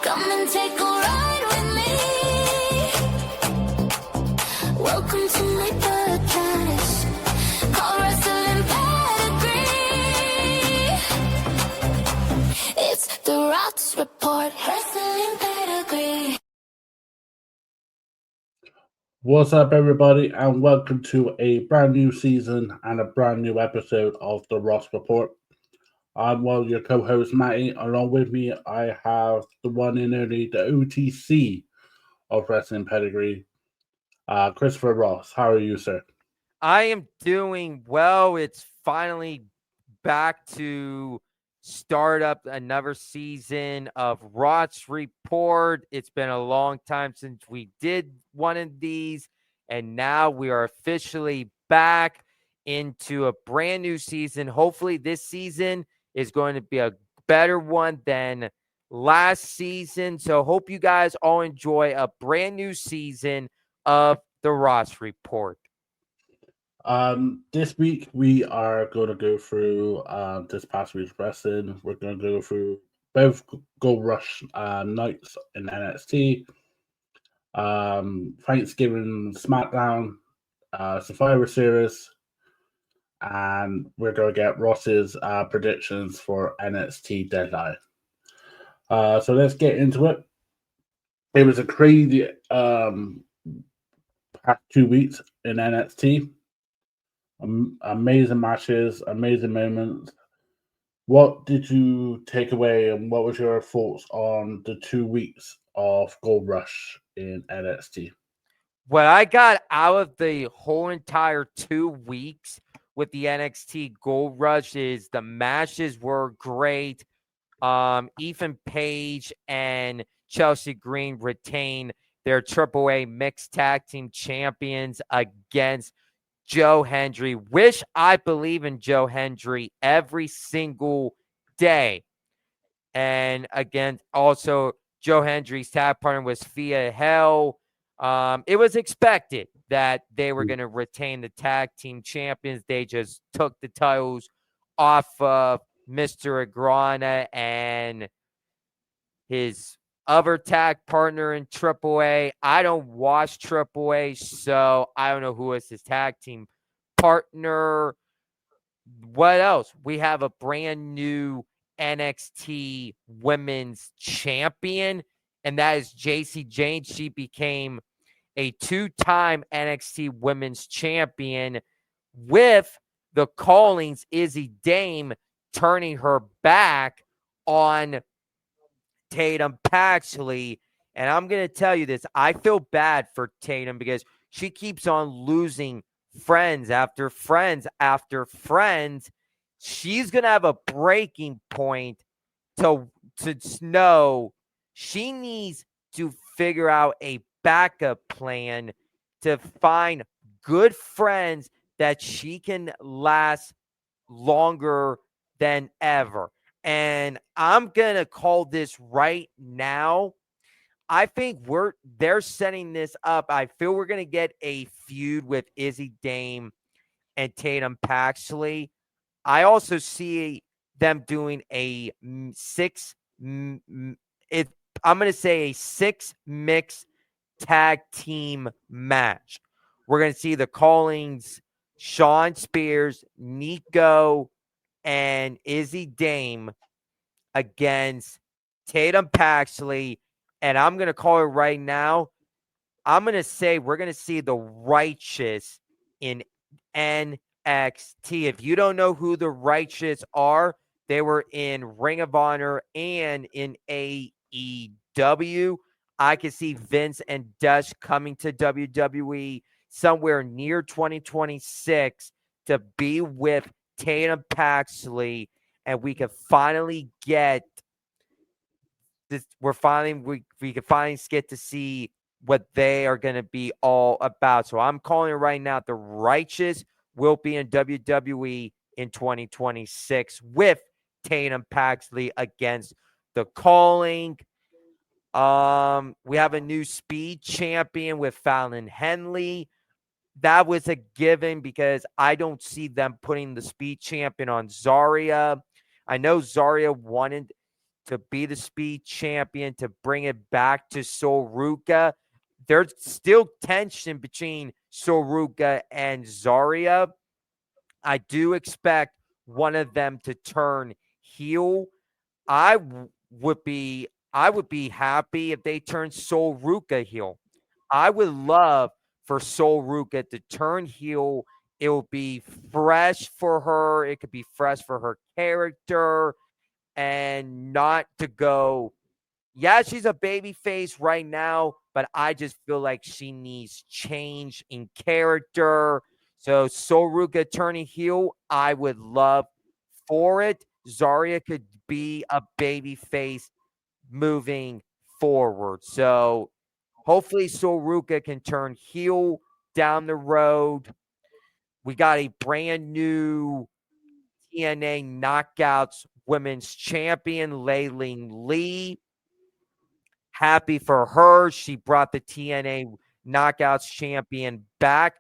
Come and take a ride with me. Welcome to my podcast. Call Wrestling Pedigree. It's the Rotz Report. Wrestling Pedigree. What's up, everybody, and welcome to a brand new season and a brand new episode of the Rotz Report. I'm your co-host, Matty. Along with me, I have the one and only, the OTC of Wrestling Pedigree, Christopher Ross. How are you, sir? I am doing well. It's finally back to start up another season of Rotz Report. It's been a long time since we did one of these, and now we are officially back into a brand new season. Hopefully this season is going to be a better one than last season. So hope you guys all enjoy a brand new season of the Rotz Report. This week we are going to go through this past week's wrestling. We're going to go through both Gold Rush nights in NXT, Thanksgiving SmackDown, Survivor Series, and we're going to get Ross's predictions for NXT Deadline. So let's get into it. It was a crazy past 2 weeks in NXT. Amazing matches, amazing moments. What did you take away, and what was your thoughts on the 2 weeks of Gold Rush in NXT? What I got out of the whole entire 2 weeks with the NXT Gold Rush is the matches were great. Ethan Page and Chelsea Green retain their AAA Mixed Tag Team Champions against Joe Hendry. Wish I believe in Joe Hendry every single day. And again, also Joe Hendry's tag partner was Thea Hell. It was expected that they were going to retain the tag team champions. They just took the titles off of Mr. Agrana and his other tag partner in AAA. I don't watch AAA, so I don't know who is his tag team partner. What else? We have a brand new NXT Women's Champion, and that is JC Jane. She became a 2-time NXT Women's Champion with the callings Izzy Dame turning her back on Tatum Paxley. And I'm going to tell you this. I feel bad for Tatum because she keeps on losing friends after friends after friends. She's going to have a breaking point to know she needs to figure out a backup plan to find good friends that she can last longer than ever. And I'm going to call this right now. I think they're setting this up. I feel we're going to get a feud with Izzy Dame and Tatum Paxley. I also see them doing a I'm going to say a 6-mix tag team match. We're going to see the callings Sean Spears, Nico, and Izzy Dame against Tatum Paxley. And I'm going to call it right now. I'm going to say we're going to see the Righteous in NXT. If you don't know who the Righteous are, they were in Ring of Honor and in AEW. I can see Vince and Dutch coming to WWE somewhere near 2026 to be with Tatum Paxley, and we can finally get this. We can finally get to see what they are going to be all about. So I'm calling it right now. The Righteous will be in WWE in 2026 with Tatum Paxley against the Calling. We have a new speed champion with Fallon Henley. That was a given because I don't see them putting the speed champion on Zarya. I know Zarya wanted to be the speed champion, to bring it back to Soruka. There's still tension between Soruka and Zarya. I do expect one of them to turn heel. Would be happy if they turn Soruka heel. I would love for Soruka to turn heel. It will be fresh for her. It could be fresh for her character, and not to go, yeah, she's a baby face right now, but I just feel like she needs change in character. So Soruka turning heel, I would love for it. Zarya could be a baby face moving forward. So hopefully Soruka can turn heel down the road. We got a brand new TNA Knockouts Women's Champion, Layling Lee. Happy for her. She brought the TNA Knockouts Champion back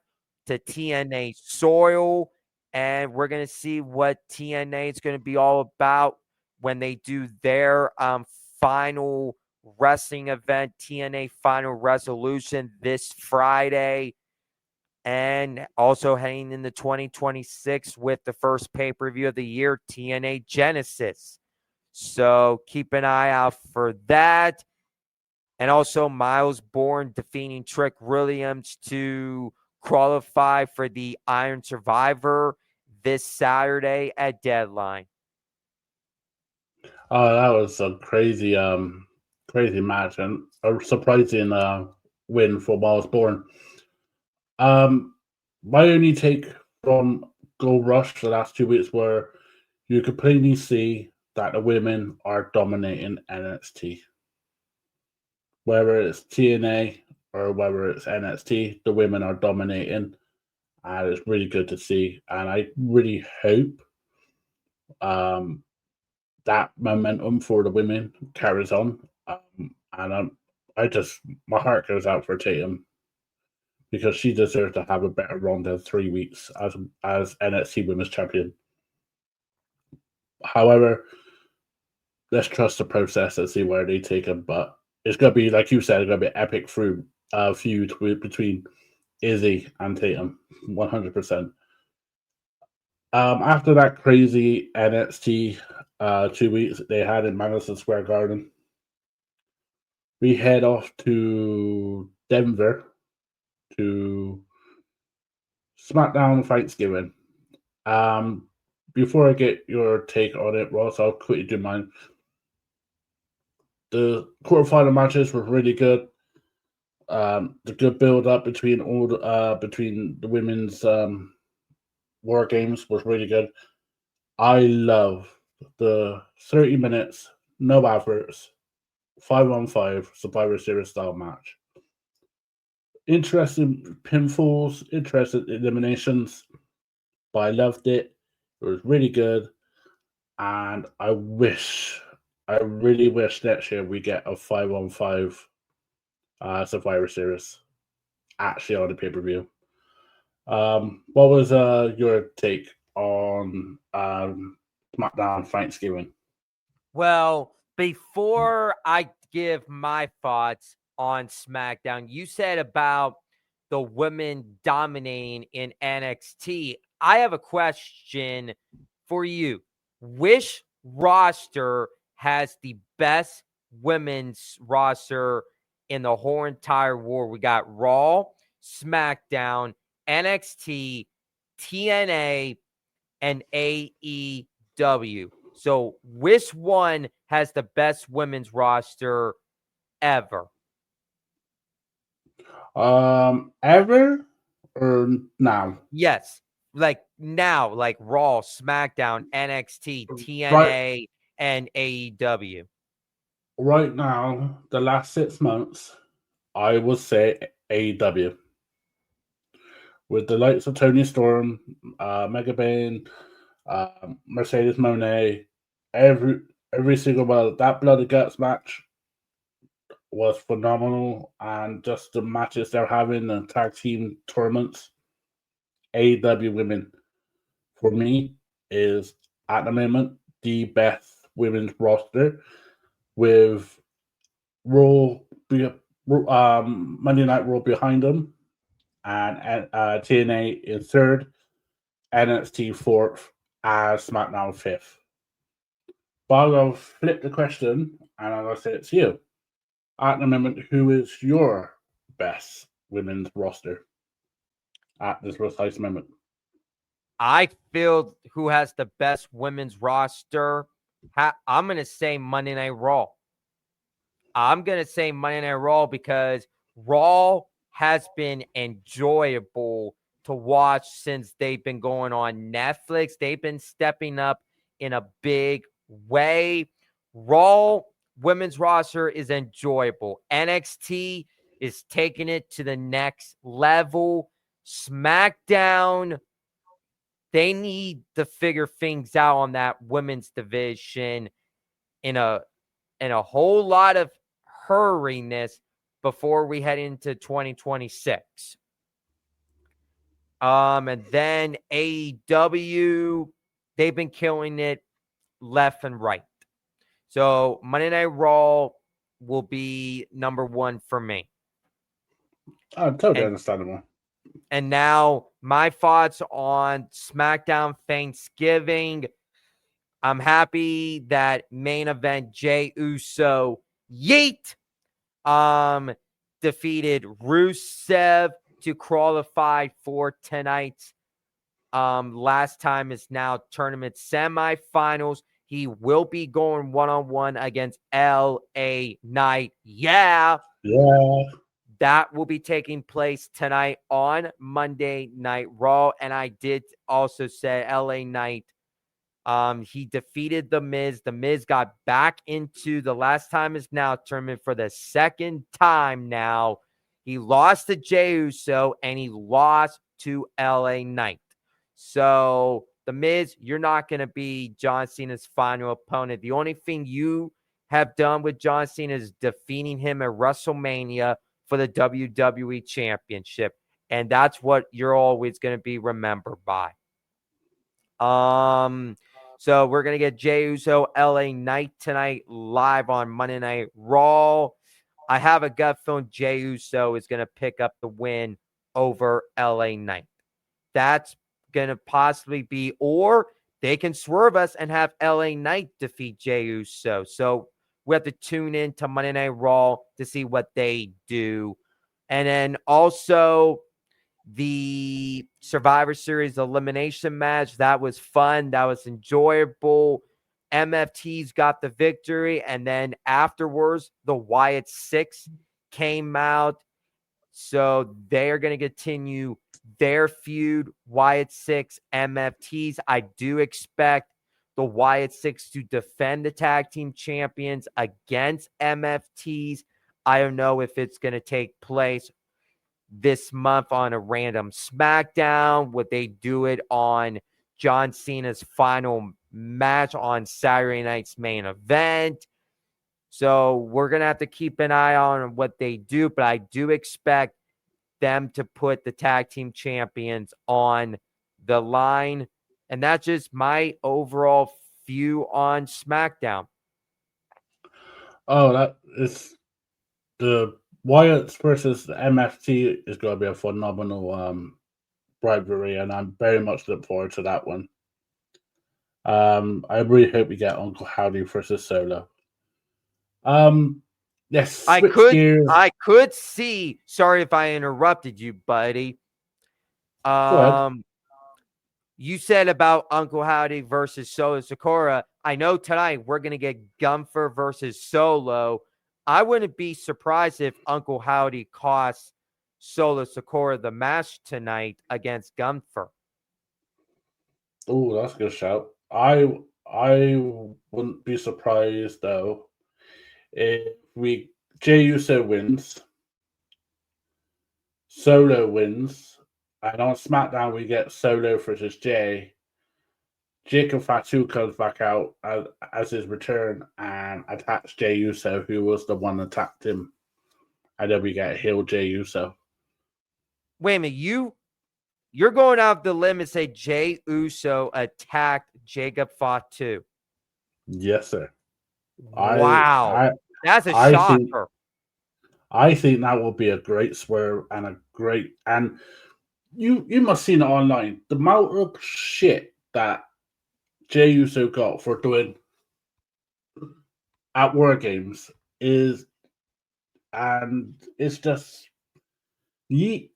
to TNA soil. And we're going to see what TNA is going to be all about when they do their final wrestling event, TNA Final Resolution, this Friday. And also heading into 2026 with the first pay-per-view of the year, TNA Genesis. So keep an eye out for that. And also Miles Bourne defeating Trick Williams to qualify for the Iron Survivor this Saturday at Deadline. Oh, that was a crazy match and a surprising win for Miles Bourne. My only take from Gold Rush the last 2 weeks were you could plainly see that the women are dominating NXT. Whether it's TNA or whether it's NXT, the women are dominating, and it's really good to see. And I really hope that momentum for the women carries on. My heart goes out for Tatum because she deserves to have a better run than 3 weeks as NXT Women's Champion. However, let's trust the process and see where they take them. But it's going to be, like you said, it's going to be an epic feud between Izzy and Tatum, 100%. After that crazy NXT 2 weeks they had in Madison Square Garden, we head off to Denver to SmackDown Thanksgiving. Before I get your take on it, Ross, I'll quickly do mine. The quarterfinal matches were really good. The good build up between between the women's war games was really good. I love the 30 minutes, no adverts, 5-on-5 Survivor Series style match. Interesting pinfalls, interesting eliminations, but I loved it. It was really good, and I really wish next year we get a 5-on-5 Survivor Series actually on the pay-per-view. What was your take on SmackDown Thanksgiving? Well, before I give my thoughts on SmackDown, you said about the women dominating in NXT. I have a question for you. Which roster has the best women's roster in the whole entire war? We got Raw, SmackDown, NXT, TNA, and AEW. So which one has the best women's roster ever? Ever or now? Yes. Like now, like Raw, SmackDown, NXT, TNA, Right. and AEW. Right now, the last 6 months, I would say AEW. With the likes of Tony Storm, Mega Bane, Mercedes Moné, every single one, that Blood and Guts match was phenomenal, and just the matches they're having, the tag team tournaments, AEW women, for me, is at the moment the best women's roster. with Monday Night Raw behind them, and TNA in third, NXT fourth, as SmackDown fifth. But I'm going to flip the question and I'm going to say it to you. At the moment, who is your best women's roster at this precise moment? I feel who has the best women's roster. I'm going to say Monday Night Raw. I'm going to say Monday Night Raw because Raw has been enjoyable to watch since they've been going on Netflix. They've been stepping up in a big way. Raw women's roster is enjoyable. NXT is taking it to the next level. SmackDown, they need to figure things out on that women's division in a whole lot of hurriness before we head into 2026. And then AEW, they've been killing it left and right. So Monday Night Raw will be number one for me. Totally understandable. And now my thoughts on SmackDown Thanksgiving. I'm happy that main event Jey Uso yeet defeated Rusev to qualify for tonight's last time is now tournament semifinals. He will be going one-on-one against LA Knight. Yeah. That will be taking place tonight on Monday Night Raw. And I did also say LA Knight. He defeated The Miz. The Miz got back into the last time is now tournament for the second time now. He lost to Jey Uso and he lost to LA Knight. So, The Miz, you're not going to be John Cena's final opponent. The only thing you have done with John Cena is defeating him at WrestleMania for the WWE Championship. And that's what you're always going to be remembered by. So we're going to get Jey Uso, LA Knight tonight live on Monday Night Raw. I have a gut feeling Jey Uso is going to pick up the win over LA Knight. That's going to possibly be, or they can swerve us and have LA Knight defeat Jey Uso. So we have to tune in to Monday Night Raw to see what they do. And then also the Survivor Series elimination match. That was fun. That was enjoyable. MFTs got the victory. And then afterwards, the Wyatt Six came out. So they are going to continue their feud. Wyatt Six, MFTs. I do expect the Wyatt Six to defend the tag team champions against MFTs. I don't know if it's going to take place this month on a random SmackDown. Would they do it on John Cena's final match on Saturday night's main event? So we're going to have to keep an eye on what they do, but I do expect them to put the tag team champions on the line. And that's just my overall view on SmackDown. Oh, that is the Wyatts versus the MFT is going to be a phenomenal rivalry, and I'm very much looking forward to that one. I really hope we get Uncle Howdy versus Solo. Yes, I could see. Sorry if I interrupted you, buddy. Go ahead. You said about Uncle Howdy versus Solo Sikoa. I know tonight we're going to get Gunther versus Solo. I wouldn't be surprised if Uncle Howdy costs Solo Sikoa the match tonight against Gunther. Oh, that's a good shout. I wouldn't be surprised though if Jey Uso wins, Solo wins, and on SmackDown we get Solo versus Jey. Jacob Fatu comes back out as his return and attacks Jey Uso, who was the one that attacked him. And then we get heel Jey Uso. Wait a minute, you're going out the limb and say Jey Uso attacked Jacob Fatu. Yes, sir. I Wow. I That's a I think shocker. I think that will be a great swerve and you must seen it online. The amount of shit that Jey Uso got for doing at War Games is, and it's just Yeet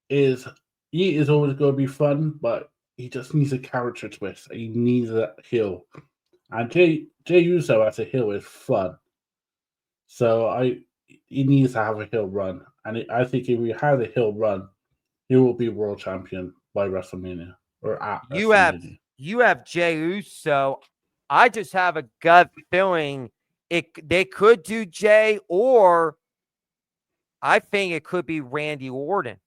is Yeet is always going to be fun, but he just needs a character twist. He needs a heel, and Jey Uso as a heel is fun. So he needs to have a heel run, and I think if he has a heel run, he will be world champion by WrestleMania or at You have WrestleMania. you have Jey Uso. I just have a gut feeling they could do Jay, or I think it could be Randy Orton.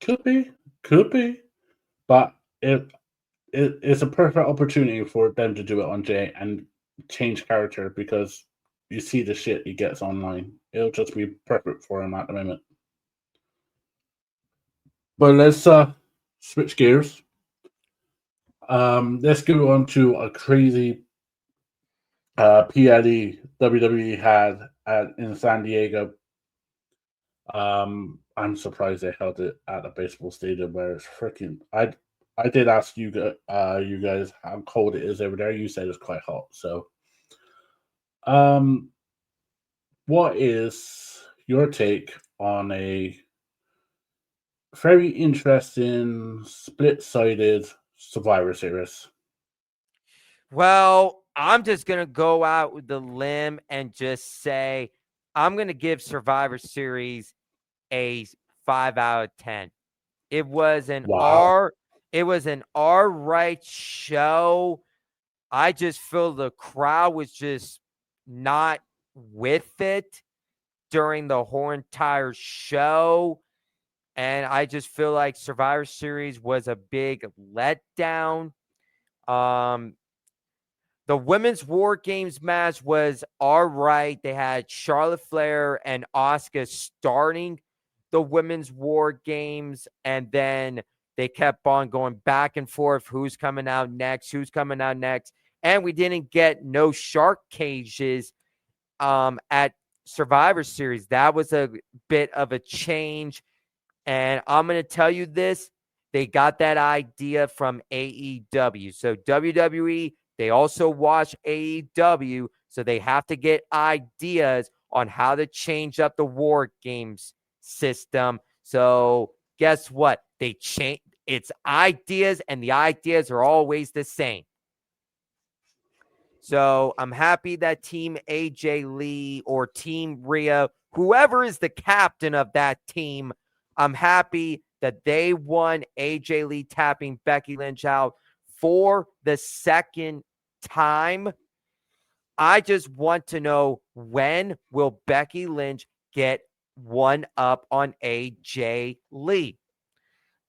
Could be, could be, but it's a perfect opportunity for them to do it on Jay and change character because you see the shit he gets online. It'll just be perfect for him at the moment. But let's switch gears. Let's go on to a crazy PLE WWE had in San Diego. I'm surprised they held it at a baseball stadium where it's freaking. I did ask you guys how cold it is over there. You said it's quite hot. So, um, what is your take on a very interesting split-sided Survivor Series? Well, I'm just going to go out with the limb and just say I'm going to give Survivor Series a 5 out of 10. It was an Wow. R it was an R-right show. I just feel the crowd was just not with it during the whole entire show. And I just feel like Survivor Series was a big letdown. Um, the women's War Games match was all right. They had Charlotte Flair and Asuka starting the women's War Games, and then they kept on going back and forth. Who's coming out next? Who's coming out next? And we didn't get no shark cages at Survivor Series. That was a bit of a change. And I'm going to tell you this. They got that idea from AEW. So WWE, they also watch AEW. So they have to get ideas on how to change up the War Games system. So guess what? They change it's ideas, and the ideas are always the same. So I'm happy that Team AJ Lee or Team Rhea, whoever is the captain of that team, I'm happy that they won. AJ Lee tapping Becky Lynch out for the second time. I just want to know, when will Becky Lynch get one up on AJ Lee?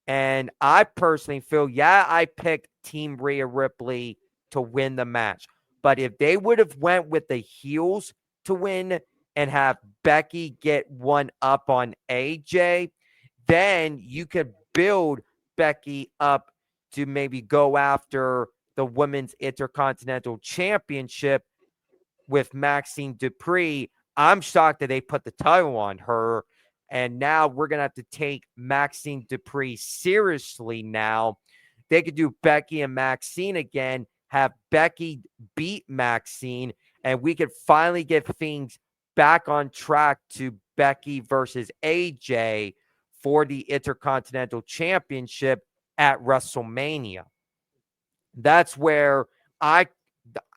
And I personally feel, I picked Team Rhea Ripley to win the match. But if they would have went with the heels to win and have Becky get one up on AJ, then you could build Becky up to maybe go after the Women's Intercontinental Championship with Maxine Dupree. I'm shocked that they put the title on her. And now we're going to have to take Maxine Dupree seriously now. They could do Becky and Maxine again, have Becky beat Maxine, and we could finally get things back on track to Becky versus AJ for the Intercontinental Championship at WrestleMania. That's where I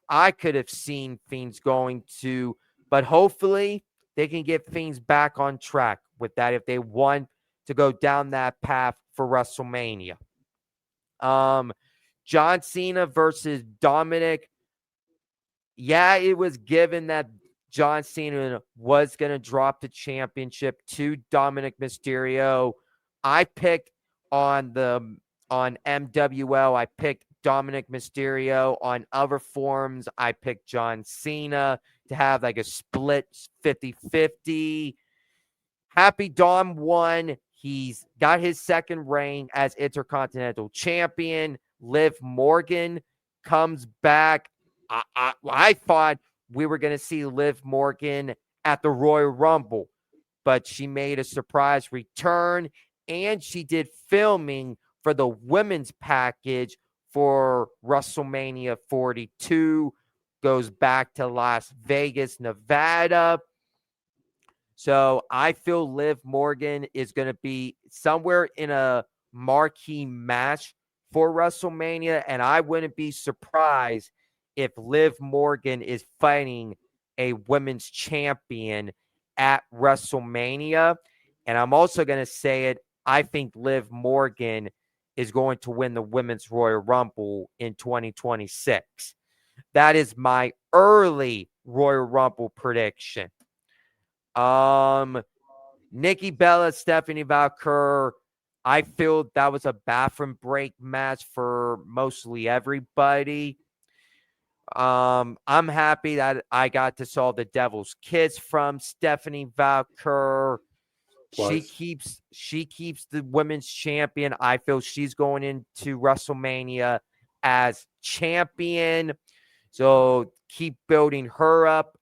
could have seen things going to, but hopefully they can get things back on track with that if they want to go down that path for WrestleMania. John Cena versus Dominic. Yeah, it was given that John Cena was going to drop the championship to Dominic Mysterio. I picked on MWL, I picked Dominic Mysterio. On other forums, I picked John Cena to have like a split 50-50. Happy Dom won. He's got his second reign as Intercontinental Champion. Liv Morgan comes back. I thought we were going to see Liv Morgan at the Royal Rumble, but she made a surprise return, and she did filming for the women's package for WrestleMania 42. Goes back to Las Vegas, Nevada. So I feel Liv Morgan is going to be somewhere in a marquee match for WrestleMania, and I wouldn't be surprised if Liv Morgan is fighting a women's champion at WrestleMania. And I'm also going to say it, I think Liv Morgan is going to win the Women's Royal Rumble in 2026. That is my early Royal Rumble prediction. Nikki Bella, Stephanie Valkyrie. I feel that was a bathroom break match for mostly everybody. I'm happy that I got to saw the Devil's Kiss from Stephanie Valkyrie. She keeps the women's champion. I feel she's going into WrestleMania as champion. So keep building her up.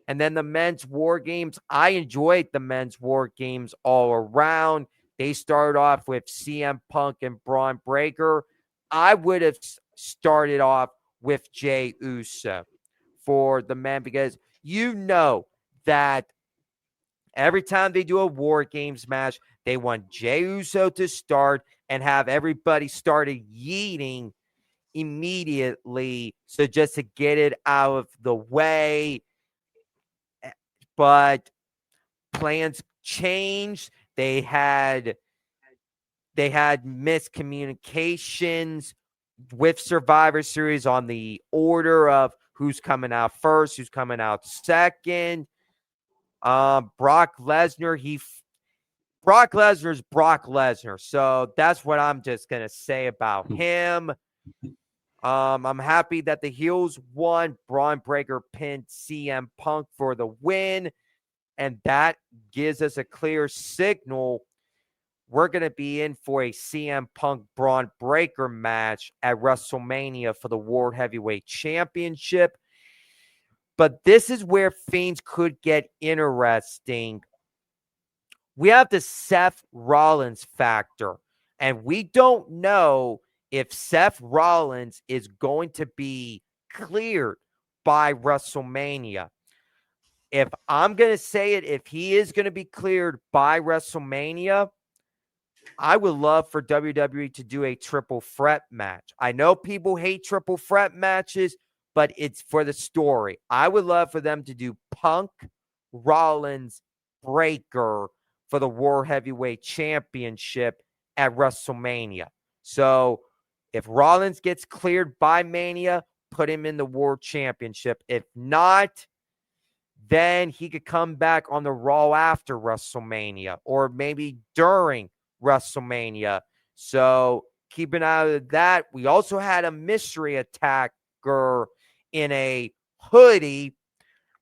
And then the men's war games. I enjoyed the men's war games all around. They started off with CM Punk and Braun Breaker. I would have started off with Jey Uso for the men, because you know that every time they do a War Games match, they want Jey Uso to start and have everybody started yeeting immediately. So just to get it out of the way. But plans changed. They had miscommunications with Survivor Series on the order of who's coming out first, who's coming out second. Brock Lesnar's Brock Lesnar. So that's what I'm just going to say about him. I'm happy that the heels won. Braun Breaker pinned CM Punk for the win. And that gives us a clear signal we're going to be in for a CM Punk Braun Breaker match at WrestleMania for the World Heavyweight Championship. But this is where things could get interesting. We have the Seth Rollins factor, and we don't know if Seth Rollins is going to be cleared by WrestleMania. If I'm going to say it, if he is going to be cleared by WrestleMania, I would love for WWE to do a triple threat match. I know people hate triple threat matches, but it's for the story. I would love for them to do Punk, Rollins, Breaker for the World Heavyweight Championship at WrestleMania. So if Rollins gets cleared by Mania, put him in the World Championship. If not, then he could come back on the Raw after WrestleMania or maybe during WrestleMania. So keep an eye on that. We also had a mystery attacker in a hoodie,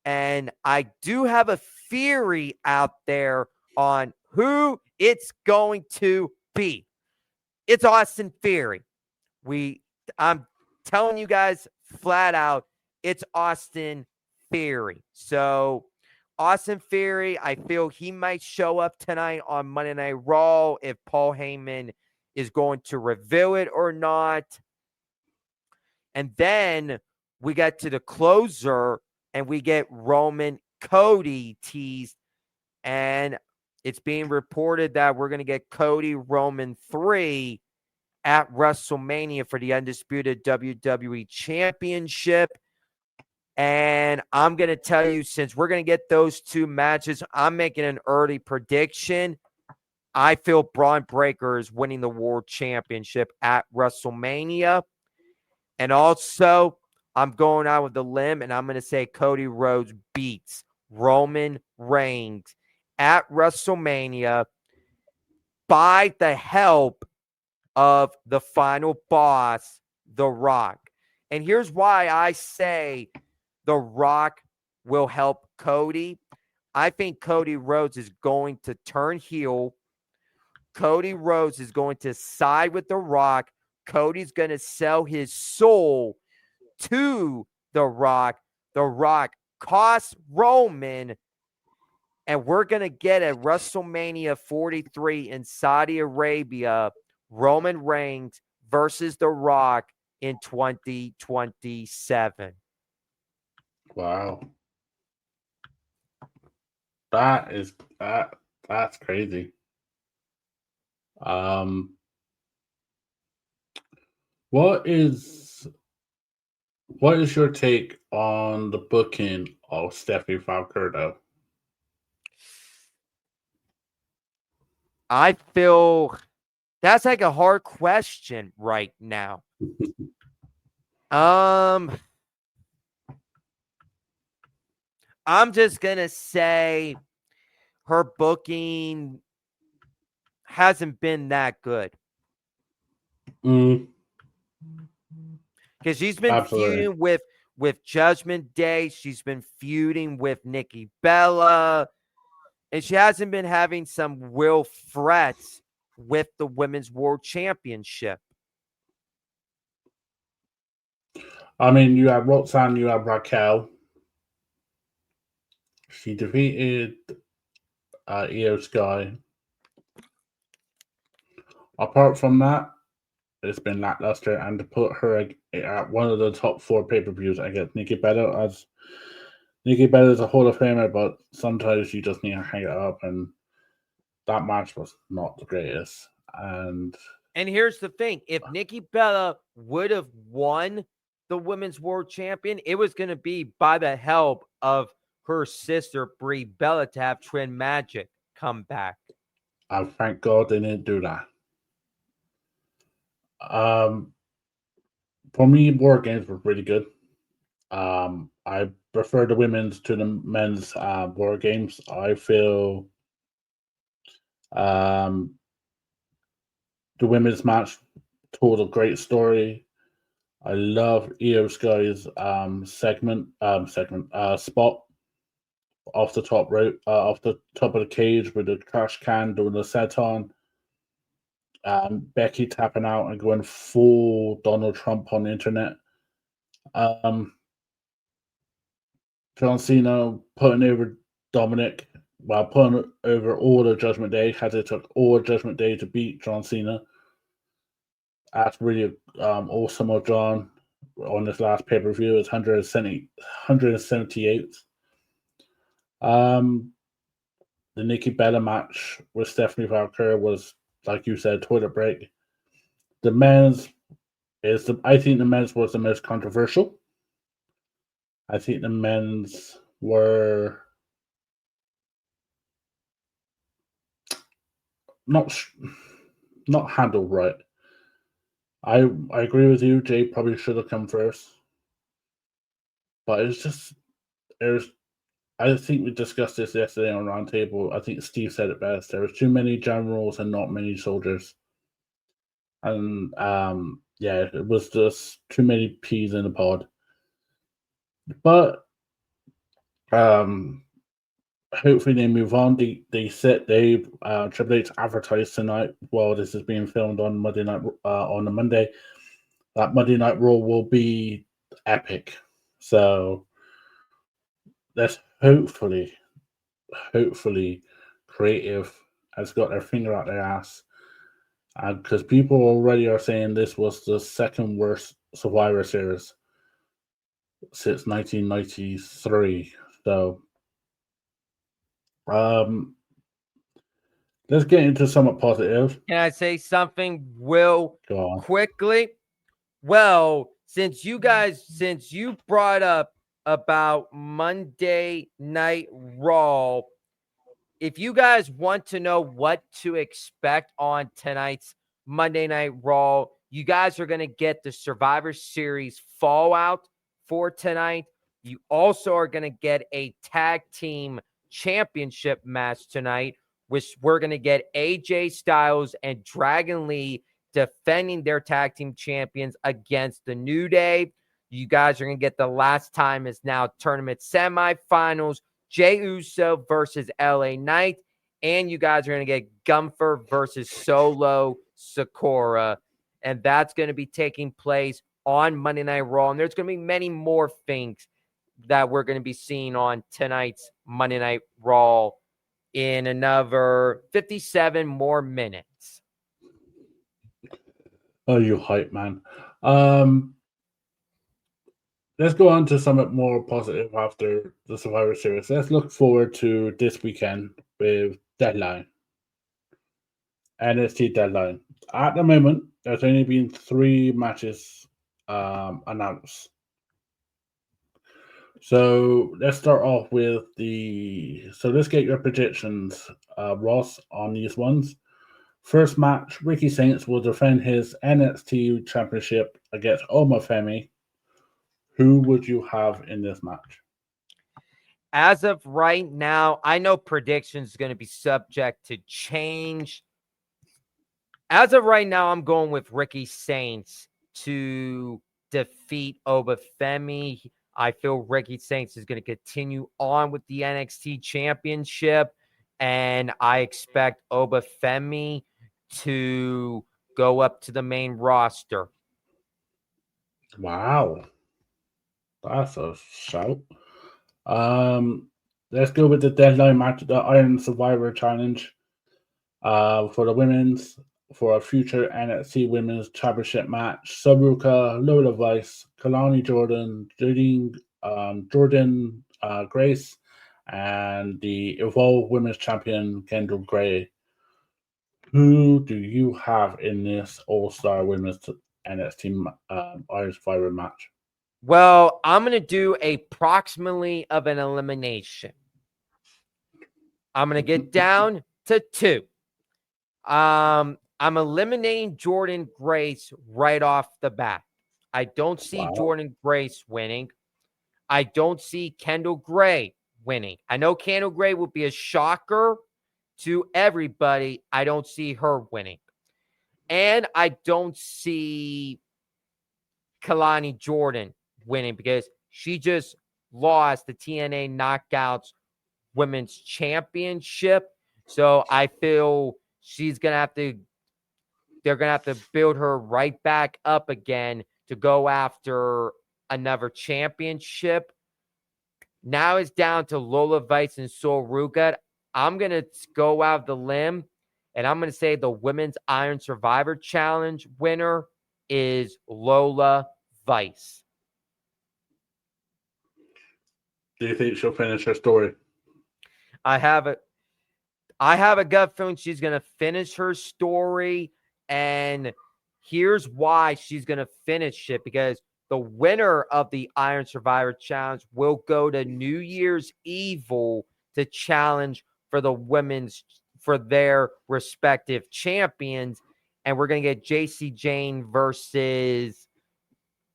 and I do have a theory out there on who it's going to be. It's Austin Theory. I'm telling you guys flat out, it's Austin Theory. So Austin Theory, I feel he might show up tonight on Monday Night Raw if Paul Heyman is going to reveal it or not. And then we get to the closer and we get Roman Cody teased. And it's being reported that we're going to get Cody Roman 3 at WrestleMania for the undisputed WWE Championship. And I'm going to tell you, since we're going to get those two matches, I'm making an early prediction. I feel Braun Breaker is winning the World Championship at WrestleMania. And also, I'm going out with the limb, and I'm going to say Cody Rhodes beats Roman Reigns at WrestleMania by the help of the final boss, The Rock. And here's why I say The Rock will help Cody. I think Cody Rhodes is going to turn heel. Cody Rhodes is going to side with The Rock. Cody's going to sell his soul to The Rock. The Rock cost Roman, and we're going to get at WrestleMania 43 in Saudi Arabia, Roman Reigns versus The Rock in 2027. Wow. That's crazy. What is your take on the booking of Stephanie Falcurdo? I feel that's like a hard question right now. I'm just going to say her booking hasn't been that good. Because she's been Absolutely. feuding with Judgment Day. She's been feuding with Nikki Bella. And she hasn't been having some real threats with the Women's World Championship. I mean, you have Roxanne, you have Raquel. She defeated Io Sky. Apart from that, it's been lackluster, and to put her at one of the top 4 pay-per-views against Nikki Bella, as Nikki Bella is a Hall of Famer, but sometimes you just need to hang it up, and that match was not the greatest. And here's the thing. If Nikki Bella would have won the Women's World Champion, it was going to be by the help of her sister, Brie Bella, to have Twin Magic come back. Thank God they didn't do that. For me, War Games were really good. I prefer the women's to the men's War Games. I feel the women's match told a great story. I love Io Sky's spot off the top rope, off the top of the cage with the trash can doing the set on. Becky tapping out and going full Donald Trump on the internet. John Cena putting over Dominic, while putting over all the Judgment Day, as it took all Judgment Day to beat John Cena. That's really awesome of John on this last pay-per-view. It's 178. The Nikki Bella match with Stephanie Falcurdo was, like you said, toilet break. The men's I think the men's was the most controversial. I think the men's were not handled right. I agree with you. Jay probably should have come first, but I think we discussed this yesterday on Roundtable. I think Steve said it best. There was too many generals and not many soldiers, and it was just too many peas in a pod. But hopefully they move on. Triple H advertised tonight while this is being filmed on Monday night on a Monday. That Monday Night Raw will be epic. So let's hopefully creative has got their finger out their ass, because people already are saying this was the second worst Survivor Series since 1993. So let's get into somewhat positive. Can I say something real quickly? Well, since you brought up about Monday Night Raw, if you guys want to know what to expect on tonight's Monday Night Raw, you guys are going to get the Survivor Series Fallout for tonight. You also are going to get a tag team championship match tonight, which we're going to get AJ Styles and Dragon Lee defending their tag team champions against the New Day. You guys are going to get the Last Time Is Now tournament semifinals, Jey Uso versus LA Knight, and you guys are going to get Gunther versus Solo Sikoa, and that's going to be taking place on Monday Night Raw. And there's going to be many more things that we're going to be seeing on tonight's Monday Night Raw in another 57 more minutes. Oh, you hype, man. Let's go on to something more positive after the Survivor Series. Let's look forward to this weekend with Deadline. NXT Deadline. At the moment, there's only been 3 matches announced. So let's start off with So let's get your predictions, Ross, on these ones. First match, Ricky Saints will defend his NXT Championship against Omofemi. Who would you have in this match? As of right now, I know predictions are going to be subject to change. As of right now, I'm going with Ricky Saints to defeat Obafemi. I feel Ricky Saints is going to continue on with the NXT Championship, and I expect Obafemi to go up to the main roster. Wow. That's a shout. Let's go with the Deadline match, the Iron Survivor Challenge. For the women's, for a future NXT Women's Championship match, Saruka, Lola Vice, Kalani Jordan, Jordan Grace, and the Evolve Women's Champion Kendall Gray. Who do you have in this All-Star Women's NXT Iron Survivor match? Well, I'm going to do a proximally of an elimination. I'm going to get down to 2. I'm eliminating Jordan Grace right off the bat. I don't see Jordan Grace winning. I don't see Kendall Gray winning. I know Kendall Gray will be a shocker to everybody. I don't see her winning. And I don't see Kalani Jordan winning because she just lost the TNA Knockouts Women's Championship. So I feel she's going to have to, they're going to have to build her right back up again to go after another championship. Now it's down to Lola Vice and Sol Ruga. I'm going to go out the limb, and I'm going to say the Women's Iron Survivor Challenge winner is Lola Vice. Do you think she'll finish her story? I have a gut feeling she's going to finish her story, and here's why she's going to finish it, because the winner of the Iron Survivor Challenge will go to New Year's Evil to challenge for the women's, for their respective champions, and we're going to get JC Jane versus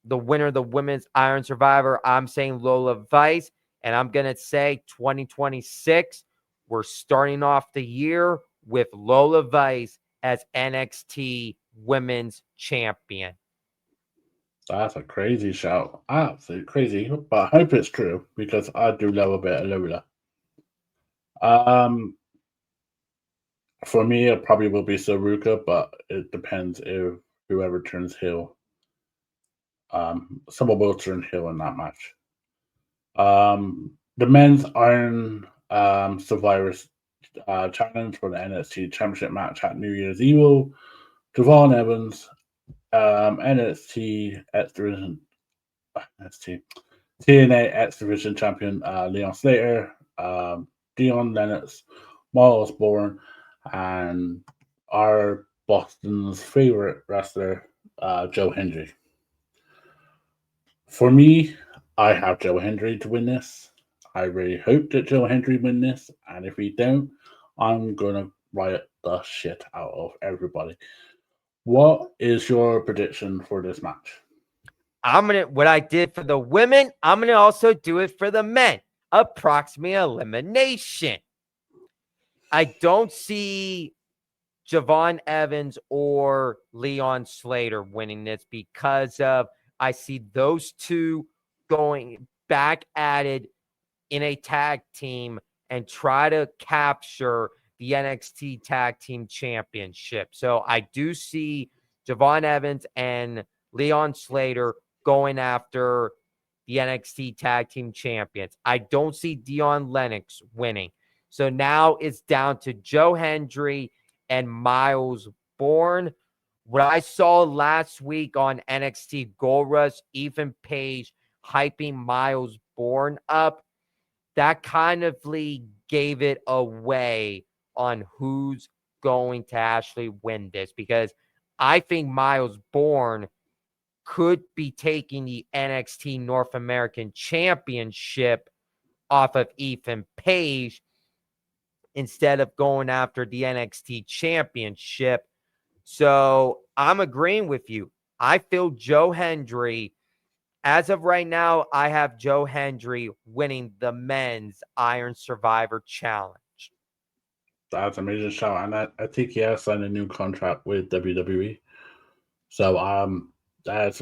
the winner of the Women's Iron Survivor. I'm saying Lola Vice, and I'm going to say 2026, we're starting off the year with Lola Vice as NXT Women's Champion. That's a crazy shout. Absolutely crazy. But I hope it's true because I do love a bit of Lola. For me, it probably will be Saruka, but it depends if whoever turns heel. Someone will turn heel in that match. The men's Iron Survivor Challenge for the NXT Championship match at New Year's Evil. Javon Evans, NXT TNA X Division Champion Leon Slater, Dion Lennox, Miles Bourne, and our Boston's favorite wrestler, Joe Hendry. For me, I have Joe Hendry to win this. I really hope that Joe Hendry win this, and if he don't, I'm gonna riot the shit out of everybody. What is your prediction for this match? What I did for the women, I'm gonna also do it for the men. Approximate elimination. I don't see Javon Evans or Leon Slater winning this because of I see those two going back at it in a tag team and try to capture the NXT Tag Team Championship. So I do see Javon Evans and Leon Slater going after the NXT Tag Team Champions. I don't see Dion Lennox winning. So now it's down to Joe Hendry and Miles Bourne. What I saw last week on NXT Gold Rush, Ethan Page hyping Miles Bourne up, that kind of gave it away on who's going to actually win this, because I think Miles Bourne could be taking the NXT North American Championship off of Ethan Page instead of going after the NXT Championship. So I'm agreeing with you. I feel Joe Hendry, as of right now, I have Joe Hendry winning the men's Iron Survivor Challenge. That's an amazing shout, and I think he has signed a new contract with WWE. So that's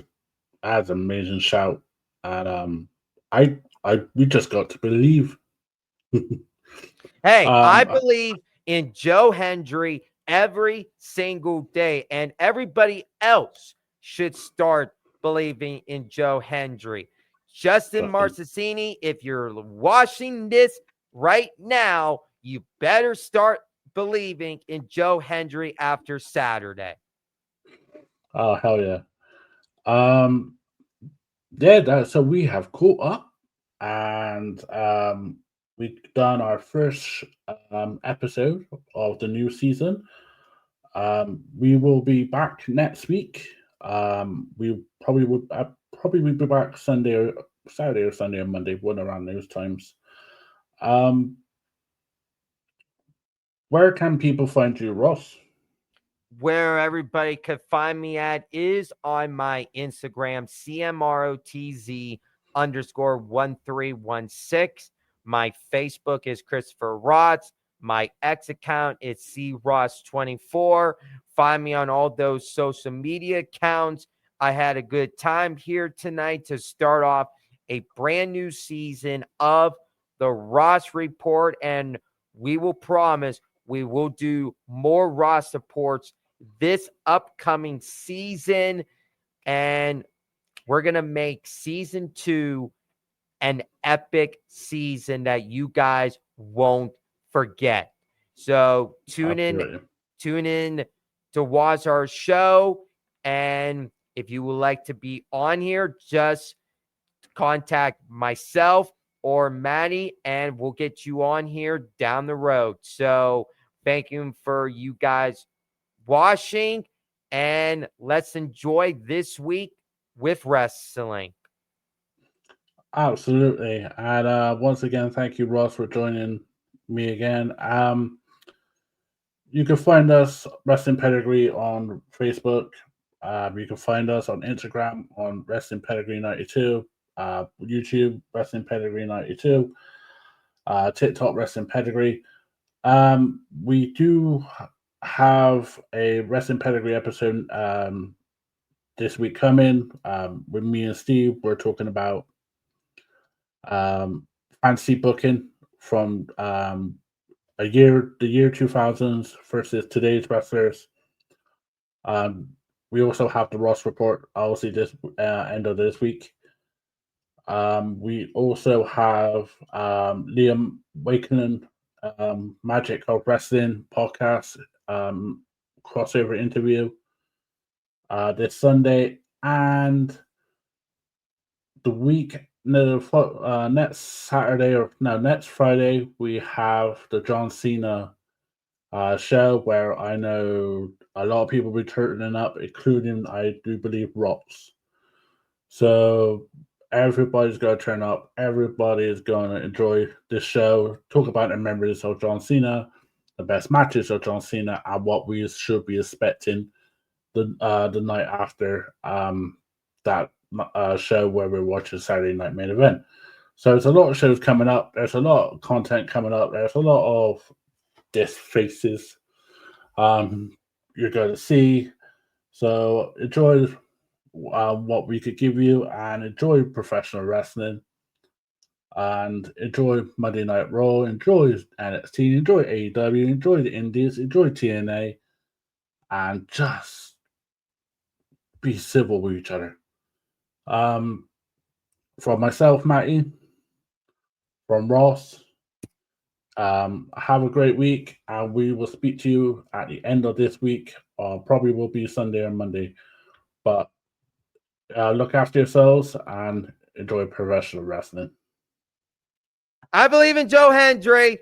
an amazing shout, and we just got to believe. Hey, I believe in Joe Hendry every single day, and everybody else should start believing in Joe Hendry. Justin Marcesini, if you're watching this right now, you better start believing in Joe Hendry after Saturday. Oh, hell yeah. Yeah, so we have caught up, and we've done our first episode of the new season. We will be back next week. We probably would be back Saturday or Sunday or Monday, one around those times. Where can people find you, Ross? Where everybody could find me at is on my Instagram, CMROTZ_1316. My Facebook is Christopher Rotz. My X account is CRoss24. Find me on all those social media accounts. I had a good time here tonight to start off a brand new season of the Rotz Report, and we will promise we will do more Rotz reports this upcoming season, and we're going to make season 2 an epic season that you guys won't forget. So tune in to watch our show, and if you would like to be on here, just contact myself or Maddie, and we'll get you on here down the road. So thank you for you guys watching, and let's enjoy this week with wrestling. Absolutely. And once again, thank you, Ross, for joining me again. You can find us, Wrestling Pedigree, on Facebook. You can find us on Instagram on Wrestling Pedigree 92, YouTube, Wrestling Pedigree 92, TikTok, Wrestling Pedigree. We do have a Wrestling Pedigree episode this week coming. With me and Steve, we're talking about fantasy booking from the year 2000s versus today's wrestlers. We also have the Rotz Report, obviously, this end of this week. We also have Liam Wakening, Magic of Wrestling podcast crossover interview this Sunday, and next Friday we have the John Cena show, where I know a lot of people will be turning up, including, I do believe, Rotz. So everybody's going to turn up. Everybody is going to enjoy this show, talk about the memories of John Cena, the best matches of John Cena, and what we should be expecting the night after that show where we're watching Saturday Night Main Event. So there's a lot of shows coming up. There's a lot of content coming up. There's a lot of guest faces you're going to see. So enjoy what we could give you, and enjoy professional wrestling, and enjoy Monday Night Raw, enjoy NXT, enjoy AEW, enjoy the Indies, enjoy TNA, and just be civil with each other. From myself, Matty, from Ross, have a great week, and we will speak to you at the end of this week. Probably will be Sunday or Monday, but look after yourselves and enjoy professional wrestling. I believe in Joe Hendry.